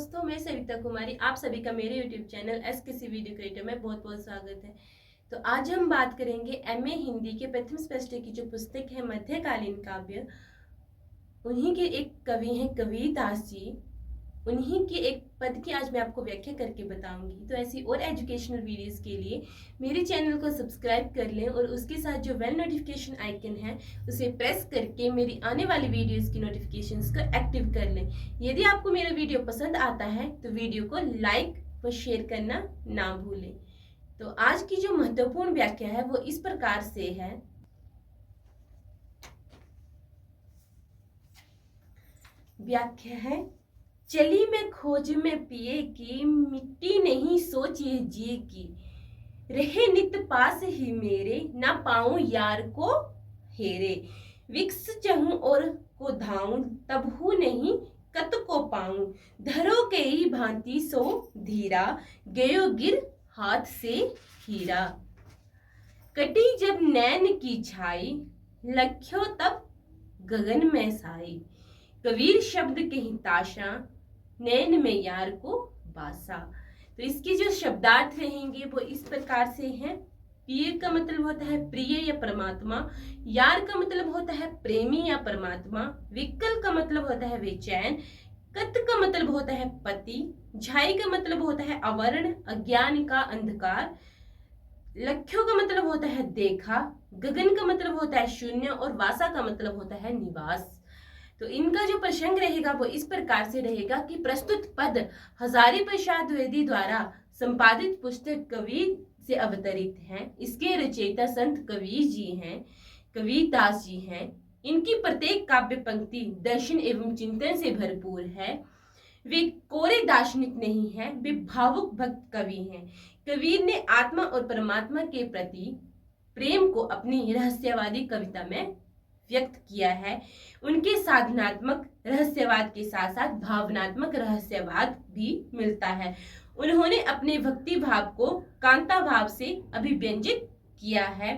दोस्तों, मैं सविता कुमारी, आप सभी का मेरे YouTube चैनल एसकेसी वीडियो क्रिएटर में बहुत बहुत स्वागत है। तो आज हम बात करेंगे एमए हिंदी के प्रथम सेमेस्टर की जो पुस्तक है मध्यकालीन काव्य, उन्हीं के एक कवि हैं कबीरदास जी। उन्हीं की एक पद की आज मैं आपको व्याख्या करके बताऊंगी। तो ऐसी और एजुकेशनल वीडियोस के लिए मेरे चैनल को सब्सक्राइब कर लें और उसके साथ जो बेल नोटिफिकेशन आइकन है उसे प्रेस करके मेरी आने वाली वीडियोस की नोटिफिकेशंस को एक्टिव कर लें। यदि आपको मेरा वीडियो पसंद आता है तो वीडियो को लाइक व शेयर करना ना भूलें। तो आज की जो महत्वपूर्ण व्याख्या है वो इस प्रकार से है। व्याख्या है, चली मैं खोज में पिए की, मिट्टी नहीं सोचिए जिए की, रहे नित पास ही मेरे, ना पाऊं यार को हेरे, विक्स चहूं और को धाऊं, तबहू नहीं कत को पाऊं, धरो के ही भांति सो धीरा, गयो गिर हाथ से हीरा, कटी जब नैन की छाई, लख्यो तब गगन में साई, कबीर शब्द के हिताशा, नैन में यार को बासा। तो इसके जो शब्दार्थ रहेंगे वो इस प्रकार से हैं। प्रिय का मतलब होता है प्रिय या परमात्मा, यार का मतलब होता है प्रेमी या परमात्मा, विकल का मतलब होता है बेचैन, कत का मतलब होता है पति, झाई का मतलब होता है आवरण अज्ञान का अंधकार, लख्यो का मतलब होता है देखा, गगन का मतलब होता है शून्य और वासा का मतलब होता है निवास। तो इनका जो प्रसंग रहेगा वो इस प्रकार से रहेगा कि प्रस्तुत पद हजारी प्रसाद द्विवेदी द्वारा संपादित पुस्तक कबीर से अवतरित हैं। इसके रचयिता संत कबीर जी हैं, कबीरदास जी हैं। इनकी प्रत्येक काव्य पंक्ति दर्शन एवं चिंतन से भरपूर है। वे कोरे दार्शनिक नहीं हैं, वे भावुक भक्त कवि हैं। कबीर ने आत्मा और परमात्मा के प्रति प्रेम को अपनी रहस्यवादी कविता में व्यक्त किया है। उनके साधनात्मक रहस्यवाद के साथ साथ भावनात्मक रहस्यवाद भी मिलता है। उन्होंने अपने भक्ति भाव को कांता भाव से अभिव्यंजित किया है।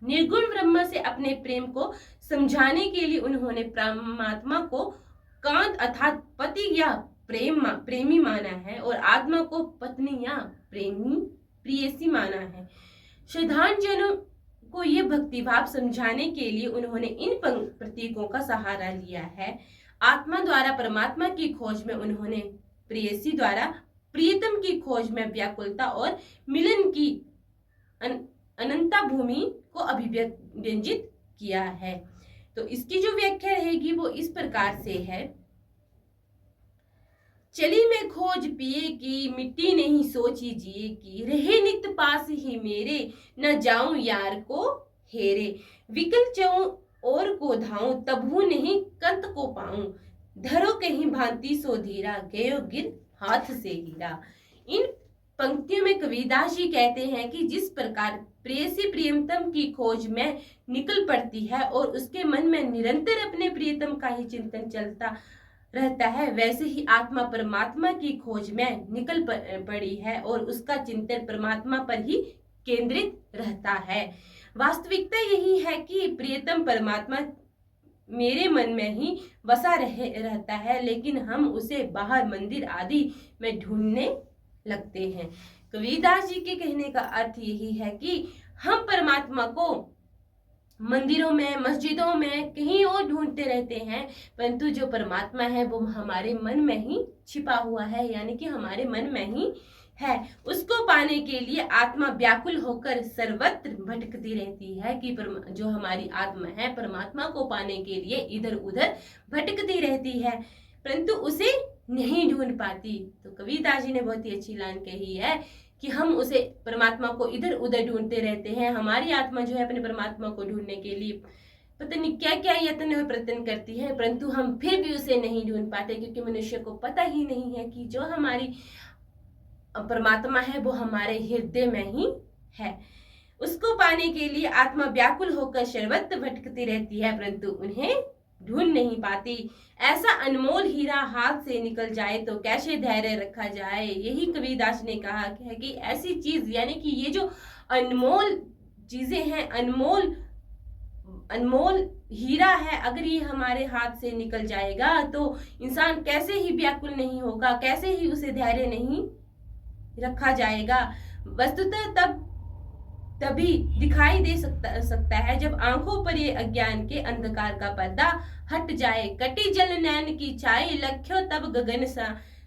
निर्गुण ब्रह्म से अपने प्रेम को समझाने के लिए उन्होंने परमात्मा को कांत अर्थात पति या प्रेमी माना है और आत्मा को पत्नी या प्रेयसी माना है। श्रद्धांजनों को ये भक्तिभाव समझाने के लिए उन्होंने इन प्रतीकों का सहारा लिया है। आत्मा द्वारा परमात्मा की खोज में उन्होंने प्रेयसी द्वारा प्रियतम की खोज में व्याकुलता और मिलन की अनंता भूमि को अभिव्यंजित किया है। तो इसकी जो व्याख्या रहेगी वो इस प्रकार से है। चली मैं खोज पिए की, मिट्टी नहीं सोची जिए की, रहे नित पास ही मेरे, न जाऊं यार को हेरे, विकल चऊं और को धाऊं, तबहू नहीं कंत को पाऊं, धरो कहीं भांति सो धीरा, गयो गिर हाथ से हीरा। इन पंक्तियों में कबीरदास जी कहते हैं कि जिस प्रकार प्रेयसी प्रियतम की खोज में निकल पड़ती है और उसके मन में निरंतर अपने प्रियतम का ही चिंतन चलता रहता है, वैसे ही आत्मा परमात्मा की खोज में निकल पड़ी है और उसका चिंतन परमात्मा पर ही केंद्रित रहता है। वास्तविकता यही है कि प्रियतम परमात्मा मेरे मन में ही बसा रहता है, लेकिन हम उसे बाहर मंदिर आदि में ढूंढने लगते हैं। कबीरदास जी के कहने का अर्थ यही है कि हम परमात्मा को मंदिरों में, मस्जिदों में, कहीं और ढूंढते रहते हैं, परंतु जो परमात्मा है वो हमारे मन में ही छिपा हुआ है, यानी कि हमारे मन में ही है। उसको पाने के लिए आत्मा व्याकुल होकर सर्वत्र भटकती रहती है कि जो हमारी आत्मा है परमात्मा को पाने के लिए इधर उधर भटकती रहती है, परंतु उसे नहीं ढूंढ पाती। तो कबीरदास जी ने बहुत ही अच्छी लाइन कही है कि हम उसे परमात्मा को इधर उधर ढूंढते रहते हैं। हमारी आत्मा जो है अपने परमात्मा को ढूंढने के लिए पता नहीं क्या क्या यत्न और प्रयत्न करती है, परंतु हम फिर भी उसे नहीं ढूंढ पाते, क्योंकि मनुष्य को पता ही नहीं है कि जो हमारी परमात्मा है वो हमारे हृदय में ही है। उसको पाने के लिए आत्मा व्याकुल होकर सर्वत्र भटकती रहती है, परंतु उन्हें ढूंढ नहीं पाती। ऐसा अनमोल हीरा हाथ से निकल जाए तो कैसे धैर्य रखा जाए। यही कबीरदास ने कहा है कि ऐसी चीज, यानी कि ये जो अनमोल चीजें हैं, अनमोल अनमोल हीरा है, अगर ये हमारे हाथ से निकल जाएगा तो इंसान कैसे ही व्याकुल नहीं होगा, कैसे ही उसे धैर्य नहीं रखा जाएगा। वस्तुतः तभी दिखाई दे सकता है जब आंखों पर ये अज्ञान के अंधकार का पर्दा हट जाए। कटी जल नैन की छाई, लख्यो तब गगन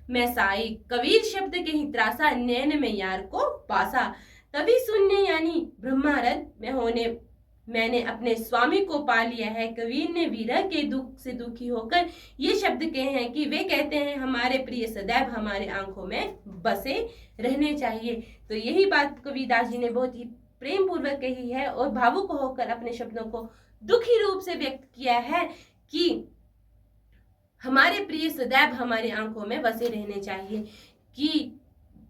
में साई, कबीर शब्द के ही त्रासा, नैन में यार को पासा। तभी शून्य यानी ब्रह्मारद में होने मैंने अपने स्वामी को पा लिया है। कबीर ने विरह के दुख से दुखी होकर ये शब्द कहे हैं कि वे कहते हैं हमारे प्रिय सदैव हमारे आंखों में बसे रहने चाहिए। तो यही बात कबीरदास जी ने बहुत ही प्रेम पूर्वक कही है और भावुक होकर अपने शब्दों को दुखी रूप से व्यक्त किया है कि हमारे प्रिय सदैव हमारे आंखों में बसे रहने चाहिए। कि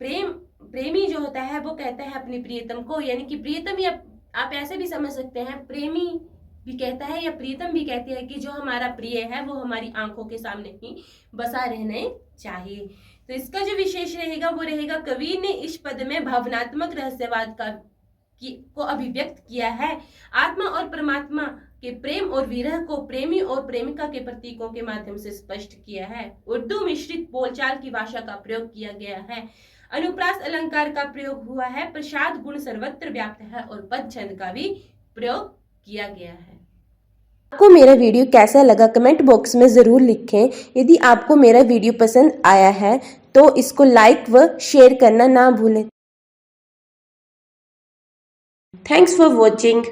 प्रेमी जो होता है वो कहता है अपनी प्रियतम को, यानी कि प्रियतम या आप ऐसे भी समझ सकते हैं, प्रेमी भी कहता है या प्रीतम भी कहती है कि जो हमारा प्रिय है वो हमारी आंखों के सामने ही बसा रहने चाहिए। तो इसका जो विशेष रहेगा वो रहेगा, कवि ने इस पद में भावनात्मक रहस्यवाद को अभिव्यक्त किया है। आत्मा और परमात्मा के प्रेम और विरह को प्रेमी और प्रेमिका के प्रतीकों के माध्यम से स्पष्ट किया है। उर्दू मिश्रित बोलचाल की भाषा का प्रयोग किया गया है। अनुप्रास अलंकार का प्रयोग हुआ है। प्रसाद गुण सर्वत्र व्याप्त है और पद छंद का भी प्रयोग किया गया है। आपको मेरा वीडियो कैसा लगा कमेंट बॉक्स में ज़रूर लिखें। यदि आपको मेरा वीडियो पसंद आया है तो इसको लाइक व शेयर करना ना भूलें। Thanks for watching.